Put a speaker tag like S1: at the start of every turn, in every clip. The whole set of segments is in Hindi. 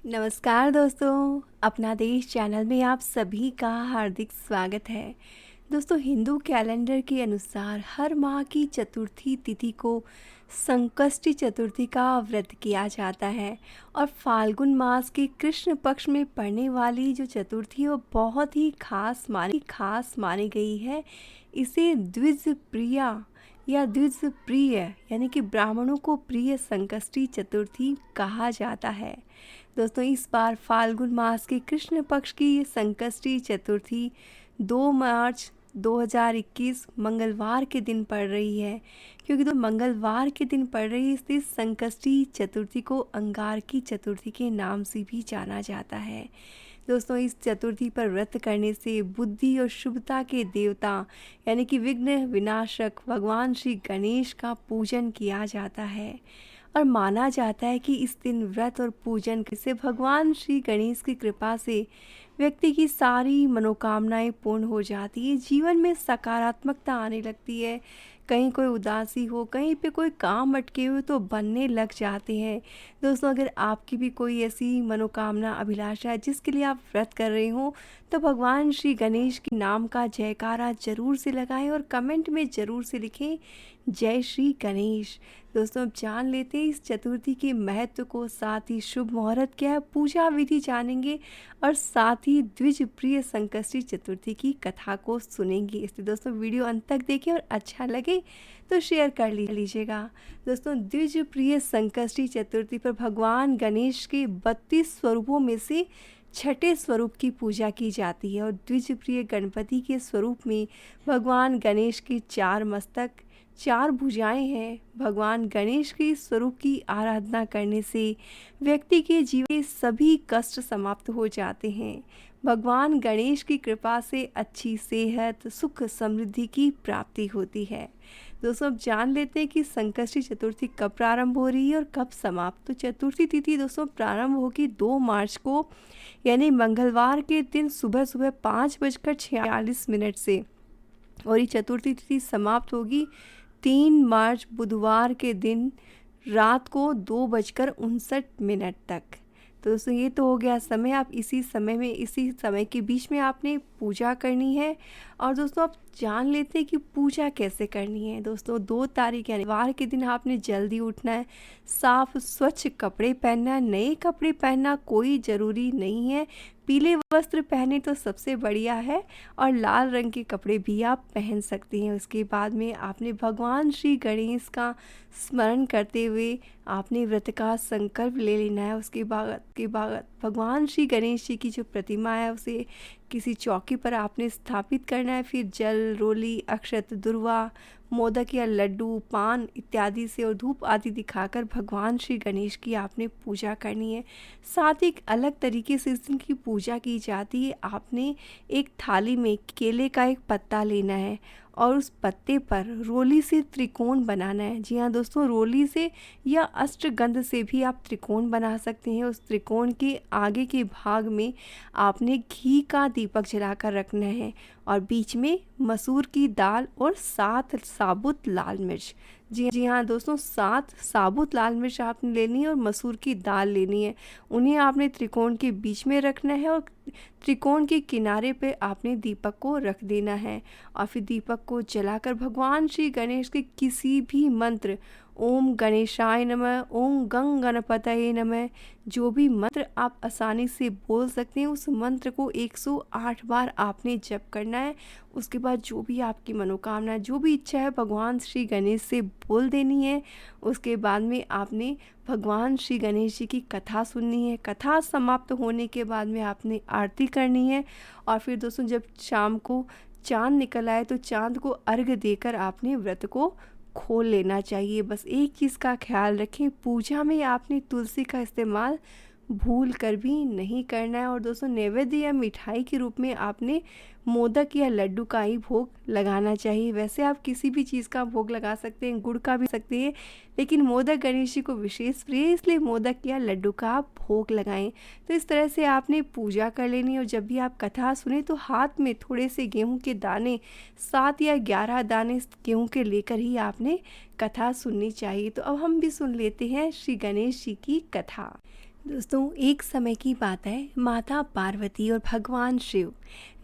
S1: नमस्कार दोस्तों, अपना देश चैनल में आप सभी का हार्दिक स्वागत है। दोस्तों, हिंदू कैलेंडर के अनुसार हर माह की चतुर्थी तिथि को संकष्टी चतुर्थी का व्रत किया जाता है और फाल्गुन मास के कृष्ण पक्ष में पड़ने वाली जो चतुर्थी है वो बहुत ही खास मानी गई है। इसे द्विज प्रिया या द्विज प्रिय यानी कि ब्राह्मणों को प्रिय संकष्टी चतुर्थी कहा जाता है। दोस्तों, इस बार फाल्गुन मास के कृष्ण पक्ष की ये संकष्टी चतुर्थी 2 मार्च 2021 मंगलवार के दिन पड़ रही है। क्योंकि तो मंगलवार के दिन पड़ रही है, इसलिए संकष्टी चतुर्थी को अंगारकी चतुर्थी के नाम से भी जाना जाता है। दोस्तों, इस चतुर्थी पर व्रत करने से बुद्धि और शुभता के देवता यानी कि विघ्न विनाशक भगवान श्री गणेश का पूजन किया जाता है और माना जाता है कि इस दिन व्रत और पूजन से भगवान श्री गणेश की कृपा से व्यक्ति की सारी मनोकामनाएं पूर्ण हो जाती है। जीवन में सकारात्मकता आने लगती है। कहीं कोई उदासी हो, कहीं पे कोई काम अटके हुए तो बनने लग जाते हैं। दोस्तों, अगर आपकी भी कोई ऐसी मनोकामना अभिलाषा है जिसके लिए आप व्रत कर रहे हो, तो भगवान श्री गणेश के नाम का जयकारा जरूर से लगाएं और कमेंट में ज़रूर से लिखें जय श्री गणेश। दोस्तों, अब जान लेते हैं इस चतुर्थी के महत्व को, साथ ही शुभ मुहूर्त क्या है, पूजा विधि जानेंगे और साथ ही द्विज प्रिय संकष्टी चतुर्थी की कथा को सुनेंगे। इसलिए दोस्तों, वीडियो अंत तक देखें और अच्छा लगे तो शेयर कर लीजिएगा। दोस्तों, द्विज प्रिय संकष्टी चतुर्थी पर भगवान गणेश के 32 स्वरूपों में से छठे स्वरूप की पूजा की जाती है और द्विज प्रिय गणपति के स्वरूप में भगवान गणेश के 4 मस्तक 4 भुजाएं हैं। भगवान गणेश के स्वरूप की आराधना करने से व्यक्ति के जीवन के सभी कष्ट समाप्त हो जाते हैं। भगवान गणेश की कृपा से अच्छी सेहत, सुख, समृद्धि की प्राप्ति होती है। दोस्तों, अब जान लेते हैं कि संकष्टी चतुर्थी कब प्रारंभ हो रही है और कब समाप्त। तो चतुर्थी तिथि दोस्तों प्रारंभ होगी 2 मार्च को, यानी मंगलवार के दिन सुबह 5:46 से और ये चतुर्थी तिथि समाप्त होगी 3 मार्च बुधवार के दिन रात को 2:59 तक। तो दोस्तों, ये तो हो गया समय। आप इसी समय के बीच में आपने पूजा करनी है। और दोस्तों, आप जान लेते हैं कि पूजा कैसे करनी है। दोस्तों, 2 तारीख यानी वार के दिन आपने जल्दी उठना है, साफ स्वच्छ कपड़े पहनना है। नए कपड़े पहनना कोई ज़रूरी नहीं है, पीले वस्त्र पहने तो सबसे बढ़िया है और लाल रंग के कपड़े भी आप पहन सकते हैं। उसके बाद में आपने भगवान श्री गणेश का स्मरण करते हुए आपने व्रत का संकल्प ले लेना है। उसके बाद भगवान श्री गणेश जी की जो प्रतिमा है उसे किसी चौकी पर आपने स्थापित करना है। फिर जल, रोली, अक्षत, दुर्वा, मोदक या लड्डू, पान इत्यादि से और धूप आदि दिखाकर भगवान श्री गणेश की आपने पूजा करनी है। साथ ही एक अलग तरीके से इस दिन की पूजा की जाती है। आपने एक थाली में केले का एक पत्ता लेना है और उस पत्ते पर रोली से त्रिकोण बनाना है। जी हाँ दोस्तों, रोली से या अष्टगंध से भी आप त्रिकोण बना सकते हैं। उस त्रिकोण के आगे के भाग में आपने घी का दीपक जलाकर रखना है और बीच में मसूर की दाल और 7 साबुत लाल मिर्च। जी हाँ दोस्तों, 7 साबुत लाल मिर्च आपने लेनी है और मसूर की दाल लेनी है। उन्हें आपने त्रिकोण के बीच में रखना है और त्रिकोण के किनारे पे आपने दीपक को रख देना है और फिर दीपक को जलाकर भगवान श्री गणेश के किसी भी मंत्र, ओम गणेशाय नमः, ओम गंग गणपतये नमः, जो भी मंत्र आप आसानी से बोल सकते हैं उस मंत्र को 108 बार आपने जप करना है। उसके बाद जो भी आपकी मनोकामना, जो भी इच्छा है भगवान श्री गणेश से बोल देनी है। उसके बाद में आपने भगवान श्री गणेश जी की कथा सुननी है। कथा समाप्त होने के बाद में आपने आरती करनी है और फिर दोस्तों, जब शाम को चाँद निकल आए तो चाँद को अर्घ्य देकर आपने व्रत को खोल लेना चाहिए। बस एक चीज़ का ख्याल रखें, पूजा में आपने तुलसी का इस्तेमाल भूल कर भी नहीं करना है। और दोस्तों, नैवेद्य या मिठाई के रूप में आपने मोदक या लड्डू का ही भोग लगाना चाहिए। वैसे आप किसी भी चीज़ का भोग लगा सकते हैं, गुड़ का भी सकते हैं, लेकिन मोदक गणेश जी को विशेष प्रिय है, इसलिए मोदक या लड्डू का आप भोग लगाएं। तो इस तरह से आपने पूजा कर लेनी। और जब भी आप कथा सुने तो हाथ में थोड़े से गेहूं के दाने, 7 या 11 दाने गेहूं के लेकर ही आपने कथा सुननी चाहिए। तो अब हम भी सुन लेते हैं श्री गणेश जी की कथा। दोस्तों, एक समय की बात है, माता पार्वती और भगवान शिव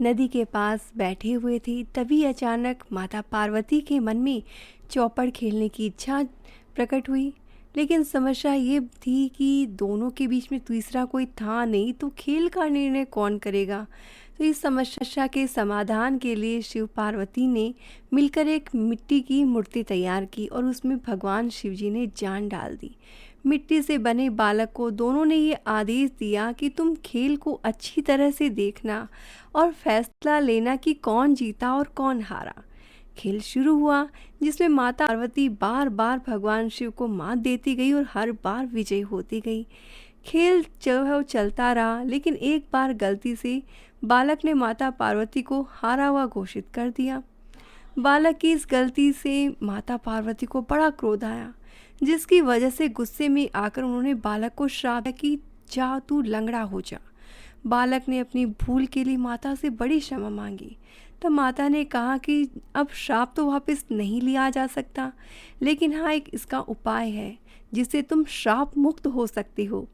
S1: नदी के पास बैठे हुए थे। तभी अचानक माता पार्वती के मन में चौपड़ खेलने की इच्छा प्रकट हुई। लेकिन समस्या ये थी कि दोनों के बीच में तीसरा कोई था नहीं, तो खेल का निर्णय कौन करेगा। तो इस समस्या के समाधान के लिए शिव पार्वती ने मिलकर एक मिट्टी की मूर्ति तैयार की और उसमें भगवान शिव जी ने जान डाल दी। मिट्टी से बने बालक को दोनों ने ये आदेश दिया कि तुम खेल को अच्छी तरह से देखना और फैसला लेना कि कौन जीता और कौन हारा। खेल शुरू हुआ, जिसमें माता पार्वती बार बार भगवान शिव को मात देती गई और हर बार विजयी होती गई। खेल जो है वो चलता रहा, लेकिन एक बार गलती से बालक ने माता पार्वती को हारा हुआ घोषित कर दिया। बालक की इस गलती से माता पार्वती को बड़ा क्रोध आया, जिसकी वजह से गुस्से में आकर उन्होंने बालक को श्राप दिया कि जा तू लंगड़ा हो जा। बालक ने अपनी भूल के लिए माता से बड़ी क्षमा मांगी। तब माता ने कहा कि अब श्राप तो वापस नहीं लिया जा सकता, लेकिन हाँ, एक इसका उपाय है जिससे तुम श्राप मुक्त हो सकती हो।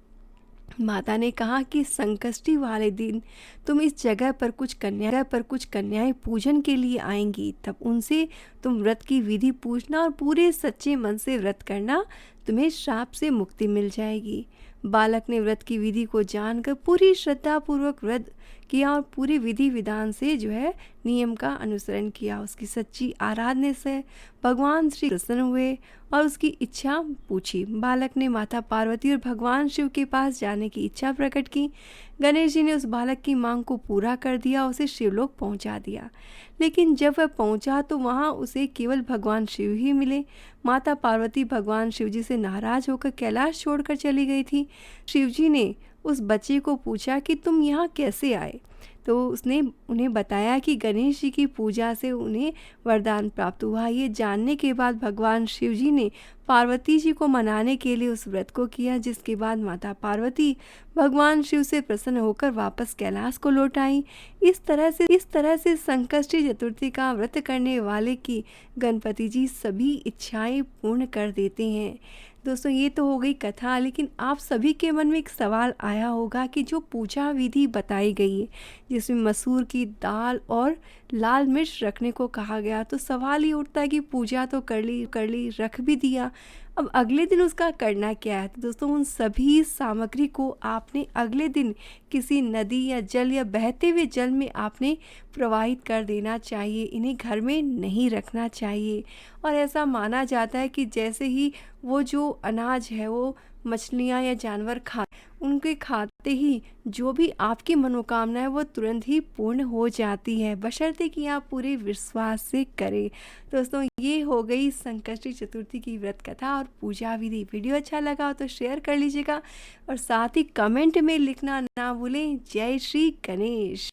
S1: माता ने कहा कि संकष्टी वाले दिन तुम इस जगह पर कुछ कन्याएं पूजन के लिए आएंगी। तब उनसे तुम व्रत की विधि पूछना और पूरे सच्चे मन से व्रत करना, तुम्हें श्राप से मुक्ति मिल जाएगी। बालक ने व्रत की विधि को जानकर पूरी श्रद्धा पूर्वक व्रत किया और पूरे विधि विधान से जो है नियम का अनुसरण किया। उसकी सच्ची आराधना से भगवान श्री प्रसन्न हुए और उसकी इच्छा पूछी। बालक ने माता पार्वती और भगवान शिव के पास जाने की इच्छा प्रकट की। गणेश जी ने उस बालक की मांग को पूरा कर दिया, उसे शिवलोक पहुंचा दिया। लेकिन जब वह पहुंचा तो वहां उसे केवल भगवान शिव ही मिले। माता पार्वती भगवान शिव जी से नाराज होकर कैलाश छोड़कर चली गई थी। शिव जी ने उस बच्चे को पूछा कि तुम यहाँ कैसे आए। तो उसने उन्हें बताया कि गणेश जी की पूजा से उन्हें वरदान प्राप्त हुआ। ये जानने के बाद भगवान शिव जी ने पार्वती जी को मनाने के लिए उस व्रत को किया, जिसके बाद माता पार्वती भगवान शिव से प्रसन्न होकर वापस कैलाश को लौट आई। इस तरह से संकष्टी चतुर्थी का व्रत करने वाले की गणपति जी सभी इच्छाएं पूर्ण कर देते हैं। दोस्तों, ये तो हो गई कथा, लेकिन आप सभी के मन में एक सवाल आया होगा कि जो पूजा विधि बताई गई है, जिसमें मसूर की दाल और लाल मिर्च रखने को कहा गया, तो सवाल ये उठता है कि पूजा तो कर ली, रख भी दिया, अब अगले दिन उसका करना क्या है। तो दोस्तों, उन सभी सामग्री को आपने अगले दिन किसी नदी या जल या बहते हुए जल में आपने प्रवाहित कर देना चाहिए। इन्हें घर में नहीं रखना चाहिए। और ऐसा माना जाता है कि जैसे ही वो जो अनाज है वो मछलियाँ या जानवर उनके खाते ही जो भी आपकी मनोकामना है वो तुरंत ही पूर्ण हो जाती है, बशर्ते कि आप पूरे विश्वास से करें। दोस्तों, ये हो गई संकष्टी चतुर्थी की व्रत कथा और पूजा विधि। वीडियो अच्छा लगा हो तो शेयर कर लीजिएगा और साथ ही कमेंट में लिखना ना भूलें। जय श्री गणेश।